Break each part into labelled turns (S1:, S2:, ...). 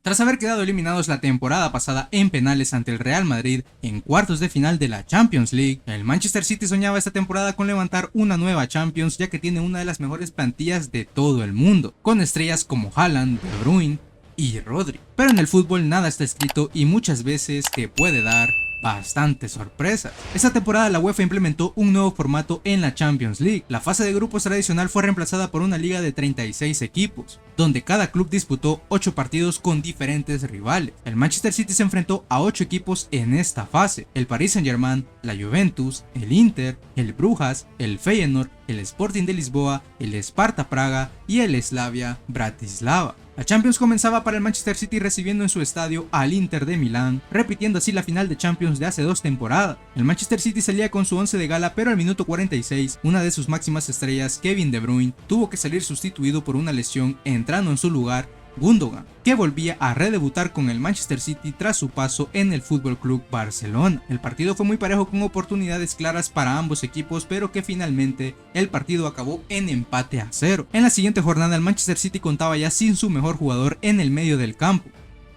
S1: Tras haber quedado eliminados la temporada pasada en penales ante el Real Madrid en cuartos de final de la Champions League, el Manchester City soñaba esta temporada con levantar una nueva Champions, ya que tiene una de las mejores plantillas de todo el mundo, con estrellas como Haaland, De Bruyne y Rodri. Pero en el fútbol nada está escrito y muchas veces te puede dar bastante sorpresa. Esta temporada la UEFA implementó un nuevo formato en la Champions League. La fase de grupos tradicional fue reemplazada por una liga de 36 equipos, donde cada club disputó 8 partidos con diferentes rivales. El Manchester City se enfrentó a 8 equipos en esta fase: el Paris Saint-Germain, la Juventus, el Inter, el Brujas, el Feyenoord, el Sporting de Lisboa, el Sparta Praga y el Slavia Bratislava. La Champions comenzaba para el Manchester City recibiendo en su estadio al Inter de Milán, repitiendo así la final de Champions de hace 2 temporadas. El Manchester City salía con su 11 de gala, pero al minuto 46, una de sus máximas estrellas, Kevin De Bruyne, tuvo que salir sustituido por una lesión, entrando en su lugar Gundogan, que volvía a redebutar con el Manchester City tras su paso en el FC Barcelona. El partido fue muy parejo con oportunidades claras para ambos equipos, pero que finalmente el partido acabó en empate a 0. En la siguiente jornada el Manchester City contaba ya sin su mejor jugador en el medio del campo,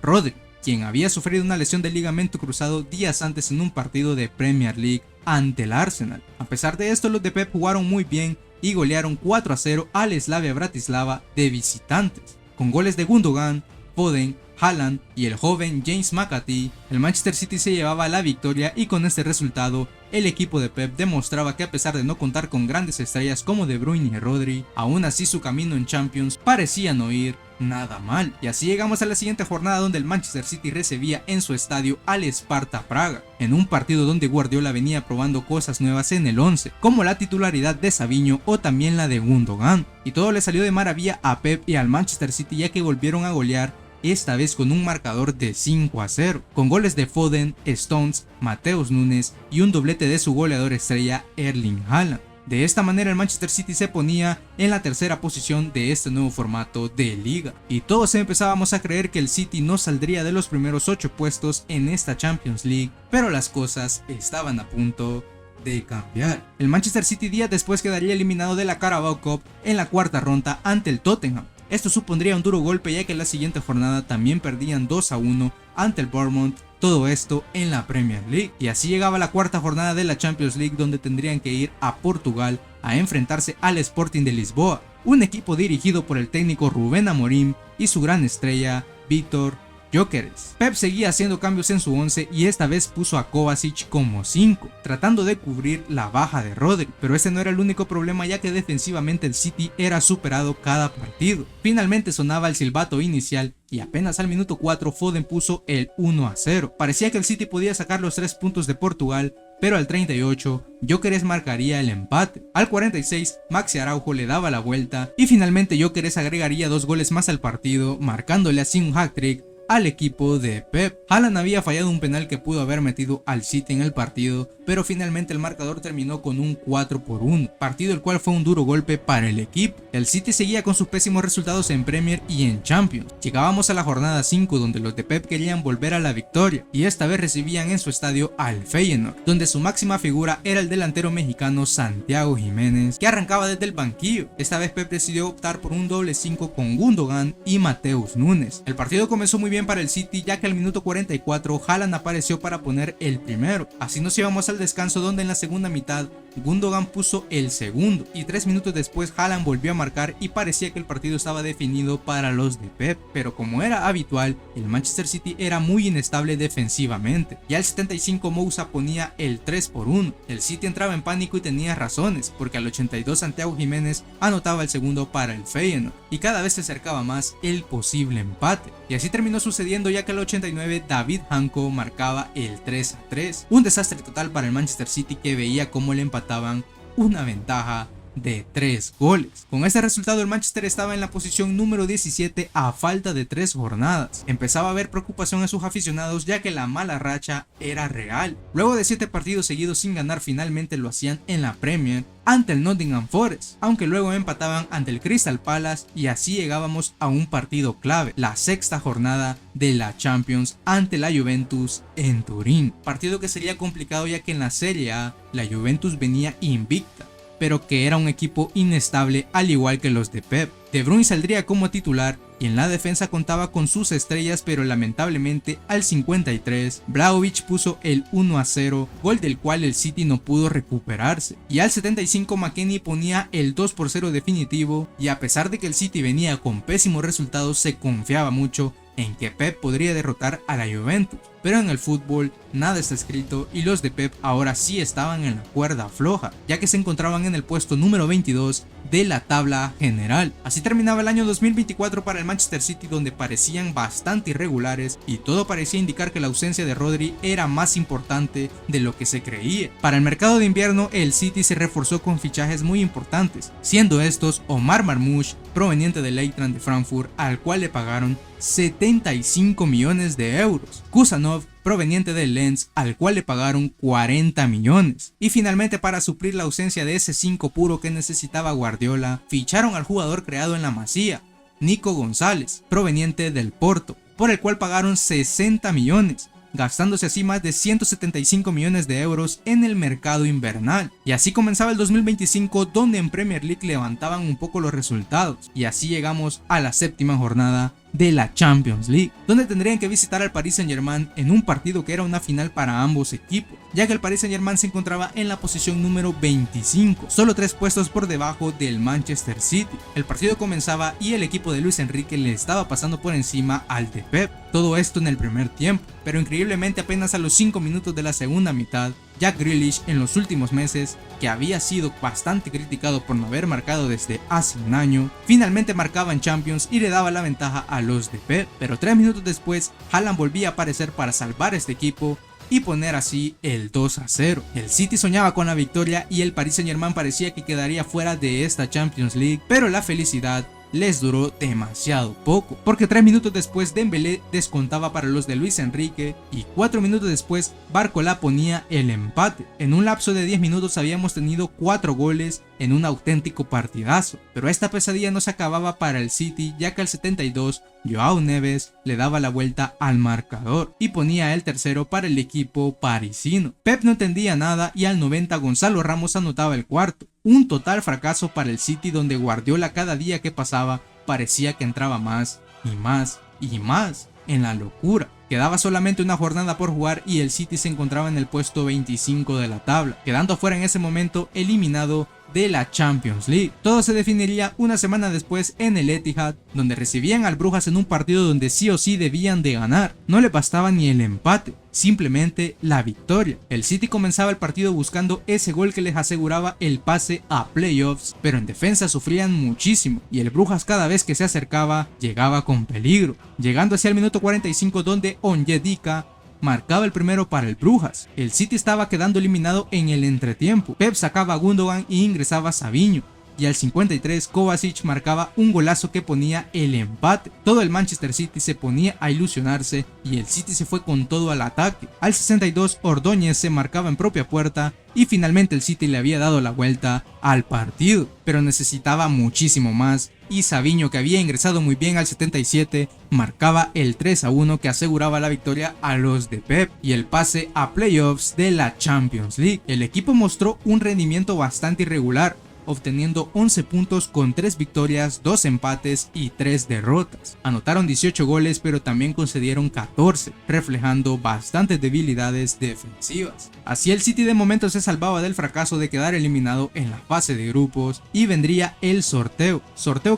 S1: Rodri, quien había sufrido una lesión de ligamento cruzado días antes en un partido de Premier League ante el Arsenal. A pesar de esto, los de Pep jugaron muy bien y golearon 4 a 0 al Slavia Bratislava de visitantes. Con goles de Gundogan, Foden, Haaland y el joven James McAtee, el Manchester City se llevaba la victoria, y con este resultado el equipo de Pep demostraba que a pesar de no contar con grandes estrellas como De Bruyne y Rodri, aún así su camino en Champions parecía no ir nada mal. Y así llegamos a la siguiente jornada, donde el Manchester City recibía en su estadio al Sparta Praga, en un partido donde Guardiola venía probando cosas nuevas en el 11, como la titularidad de Savinho o también la de Gundogan, y todo le salió de maravilla a Pep y al Manchester City, ya que volvieron a golear, esta vez con un marcador de 5 a 0, con goles de Foden, Stones, Matheus Nunes y un doblete de su goleador estrella Erling Haaland. De esta manera el Manchester City se ponía en la tercera posición de este nuevo formato de liga, y todos empezábamos a creer que el City no saldría de los primeros 8 puestos en esta Champions League, pero las cosas estaban a punto de cambiar. El Manchester City días después quedaría eliminado de la Carabao Cup en la cuarta ronda ante el Tottenham. Esto supondría un duro golpe, ya que en la siguiente jornada también perdían 2 a 1 ante el Bournemouth, todo esto en la Premier League. Y así llegaba la cuarta jornada de la Champions League, donde tendrían que ir a Portugal a enfrentarse al Sporting de Lisboa, un equipo dirigido por el técnico Rubén Amorim y su gran estrella Vítor Gyökeres. Pep seguía haciendo cambios en su 11 y esta vez puso a Kovacic como 5, tratando de cubrir la baja de Rodri, pero este no era el único problema, ya que defensivamente el City era superado cada partido. Finalmente sonaba el silbato inicial y apenas al minuto 4 Foden puso el 1 a 0. Parecía que el City podía sacar los 3 puntos de Portugal, pero al 38 Gyökeres marcaría el empate. Al 46 Maxi Araujo le daba la vuelta y finalmente Gyökeres agregaría 2 goles más al partido, marcándole así un hat-trick al equipo de Pep. Haaland había fallado un penal que pudo haber metido al City en el partido, pero finalmente el marcador terminó con un 4 por 1, partido el cual fue un duro golpe para el equipo. El City seguía con sus pésimos resultados en Premier y en Champions. Llegábamos a la jornada 5, donde los de Pep querían volver a la victoria, y esta vez recibían en su estadio al Feyenoord, donde su máxima figura era el delantero mexicano Santiago Jiménez, que arrancaba desde el banquillo. Esta vez Pep decidió optar por un doble 5 con Gundogan y Matheus Nunes. El partido comenzó muy bien para el City, ya que al minuto 44 Haaland apareció para poner el primero. Así nos íbamos al descanso, donde en la segunda mitad Gundogan puso el segundo, y 3 minutos después Haaland volvió a marcar y parecía que el partido estaba definido para los de Pep. Pero como era habitual, el Manchester City era muy inestable defensivamente. Ya al 75 Moussa ponía el 3 por 1. El City entraba en pánico y tenía razones, porque al 82 Santiago Jiménez anotaba el segundo para el Feyenoord, y cada vez se acercaba más el posible empate. Y así terminó sucediendo, ya que al 89 David Hanko marcaba el 3 a 3. Un desastre total para el Manchester City, que veía cómo le empataban una ventaja de 3 goles. Con este resultado el Manchester estaba en la posición número 17 a falta de 3 jornadas. Empezaba a haber preocupación en sus aficionados, ya que la mala racha era real. Luego de 7 partidos seguidos sin ganar, finalmente lo hacían en la Premier ante el Nottingham Forest, aunque luego empataban ante el Crystal Palace, y así llegábamos a un partido clave, la sexta jornada de la Champions ante la Juventus en Turín. Partido que sería complicado, ya que en la Serie A la Juventus venía invicta, pero que era un equipo inestable al igual que los de Pep. De Bruyne saldría como titular y en la defensa contaba con sus estrellas, pero lamentablemente al 53 Vlahovic puso el 1-0, gol del cual el City no pudo recuperarse, y al 75 McKennie ponía el 2-0 definitivo, y a pesar de que el City venía con pésimos resultados, se confiaba mucho en que Pep podría derrotar a la Juventus. Pero en el fútbol nada está escrito y los de Pep ahora sí estaban en la cuerda floja, ya que se encontraban en el puesto número 22 de la tabla general. Así terminaba el año 2024 para el Manchester City, donde parecían bastante irregulares y todo parecía indicar que la ausencia de Rodri era más importante de lo que se creía. Para el mercado de invierno el City se reforzó con fichajes muy importantes, siendo estos Omar Marmoush, proveniente del Eintracht de Frankfurt, al cual le pagaron 75 millones de euros, Kusanov, proveniente del Lens, al cual le pagaron 40 millones. Y finalmente, para suplir la ausencia de ese 5 puro que necesitaba Guardiola, ficharon al jugador creado en la Masía, Nico González, proveniente del Porto, por el cual pagaron 60 millones, gastándose así más de 175 millones de euros en el mercado invernal. Y así comenzaba el 2025, donde en Premier League levantaban un poco los resultados, y así llegamos a la séptima jornada de la Champions League, donde tendrían que visitar al Paris Saint-Germain en un partido que era una final para ambos equipos, ya que el Paris Saint-Germain se encontraba en la posición número 25, solo 3 puestos por debajo del Manchester City. El partido comenzaba y el equipo de Luis Enrique le estaba pasando por encima al de Pep, todo esto en el primer tiempo, pero increíblemente apenas a los 5 minutos de la segunda mitad, Jack Grealish, en los últimos meses, que había sido bastante criticado por no haber marcado desde hace un año, finalmente marcaba en Champions y le daba la ventaja a los de Pep. Pero 3 minutos después, Haaland volvía a aparecer para salvar este equipo y poner así el 2-0. El City soñaba con la victoria y el Paris Saint-Germain parecía que quedaría fuera de esta Champions League, pero la felicidad les duró demasiado poco, porque 3 minutos después Dembélé descontaba para los de Luis Enrique y 4 minutos después Barcola ponía el empate. En un lapso de 10 minutos habíamos tenido 4 goles en un auténtico partidazo, pero esta pesadilla no se acababa para el City, ya que al 72 Joao Neves le daba la vuelta al marcador y ponía el tercero para el equipo parisino. Pep no entendía nada y al 90 Gonzalo Ramos anotaba el cuarto. Un total fracaso para el City, donde Guardiola cada día que pasaba parecía que entraba más y más y más en la locura. Quedaba solamente una jornada por jugar y el City se encontraba en el puesto 25 de la tabla, quedando fuera en ese momento, eliminado de la Champions League. Todo se definiría una semana después en el Etihad, donde recibían al Brujas en un partido donde sí o sí debían de ganar. No le bastaba ni el empate, simplemente la victoria. El City comenzaba el partido buscando ese gol que les aseguraba el pase a playoffs, pero en defensa sufrían muchísimo y el Brujas cada vez que se acercaba llegaba con peligro, llegando hacia el minuto 45 donde Onyedika marcaba el primero para el Brujas. El City estaba quedando eliminado en el entretiempo. Pep sacaba a Gundogan y ingresaba a Savinho, y al 53 Kovacic marcaba un golazo que ponía el empate. Todo el Manchester City se ponía a ilusionarse y el City se fue con todo al ataque. Al 62 Ordóñez se marcaba en propia puerta y finalmente el City le había dado la vuelta al partido, pero necesitaba muchísimo más, y Savinho, que había ingresado muy bien al 77, marcaba el 3-1 que aseguraba la victoria a los de Pep y el pase a playoffs de la Champions League. El equipo mostró un rendimiento bastante irregular, obteniendo 11 puntos con 3 victorias, 2 empates y 3 derrotas. Anotaron 18 goles, pero también concedieron 14, reflejando bastantes debilidades defensivas. Así el City de momento se salvaba del fracaso de quedar eliminado en la fase de grupos y vendría el sorteo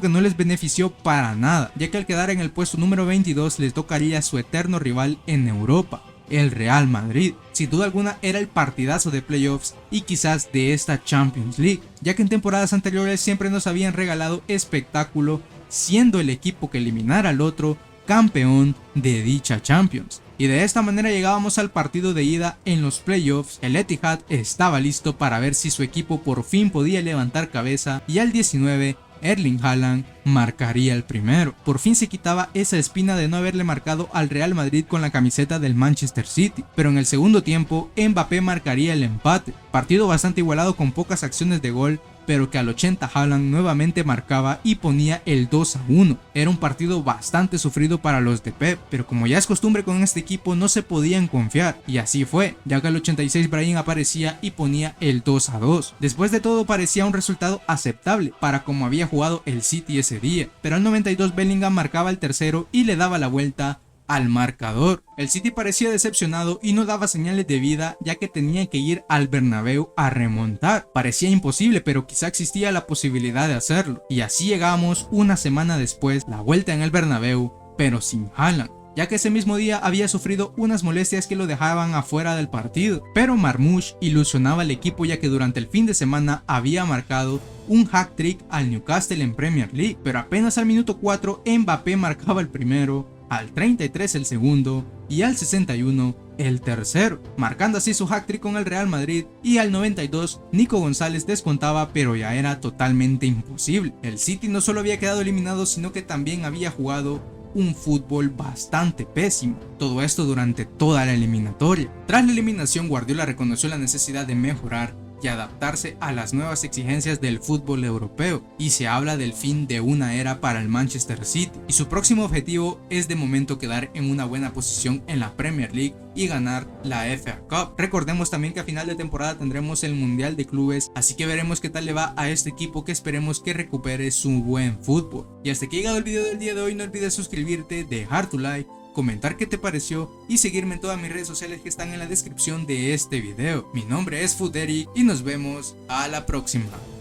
S1: que no les benefició para nada, ya que al quedar en el puesto número 22 les tocaría su eterno rival en Europa, el Real Madrid. Sin duda alguna era el partidazo de playoffs y quizás de esta Champions League, ya que en temporadas anteriores siempre nos habían regalado espectáculo, siendo el equipo que eliminara al otro campeón de dicha Champions. Y de esta manera llegábamos al partido de ida en los playoffs. El Etihad estaba listo para ver si su equipo por fin podía levantar cabeza, y al 19 Erling Haaland marcaría el primero. Por fin se quitaba esa espina de no haberle marcado al Real Madrid con la camiseta del Manchester City, pero en el segundo tiempo Mbappé marcaría el empate. Partido bastante igualado con pocas acciones de gol, pero que al 80 Haaland nuevamente marcaba y ponía el 2-1. Era un partido bastante sufrido para los de Pep, pero como ya es costumbre con este equipo no se podían confiar, y así fue, ya que al 86 Brahim aparecía y ponía el 2-2. Después de todo parecía un resultado aceptable para como había jugado el City ese día, pero al 92 Bellingham marcaba el tercero y le daba la vuelta al marcador. El City parecía decepcionado y no daba señales de vida, ya que tenía que ir al Bernabéu a remontar. Parecía imposible, pero quizá existía la posibilidad de hacerlo. Y así llegamos una semana después, la vuelta en el Bernabéu, pero sin Haaland, ya que ese mismo día había sufrido unas molestias que lo dejaban afuera del partido. Pero Marmoush ilusionaba al equipo, ya que durante el fin de semana había marcado un hat-trick al Newcastle en Premier League, pero apenas al minuto 4 Mbappé marcaba el primero, al 33 el segundo y al 61 el tercero, marcando así su hat-trick con el Real Madrid, y al 92 Nico González descontaba, pero ya era totalmente imposible. El City no solo había quedado eliminado, sino que también había jugado un fútbol bastante pésimo, todo esto durante toda la eliminatoria. Tras la eliminación, Guardiola reconoció la necesidad de mejorar y adaptarse a las nuevas exigencias del fútbol europeo, y se habla del fin de una era para el Manchester City, y su próximo objetivo es de momento quedar en una buena posición en la Premier League y ganar la FA Cup. Recordemos también que a final de temporada tendremos el Mundial de Clubes, así que veremos qué tal le va a este equipo, que esperemos que recupere su buen fútbol. Y hasta aquí ha llegado el video del día de hoy. No olvides suscribirte, dejar tu like, comentar qué te pareció y seguirme en todas mis redes sociales que están en la descripción de este video. Mi nombre es Futeri y nos vemos a la próxima.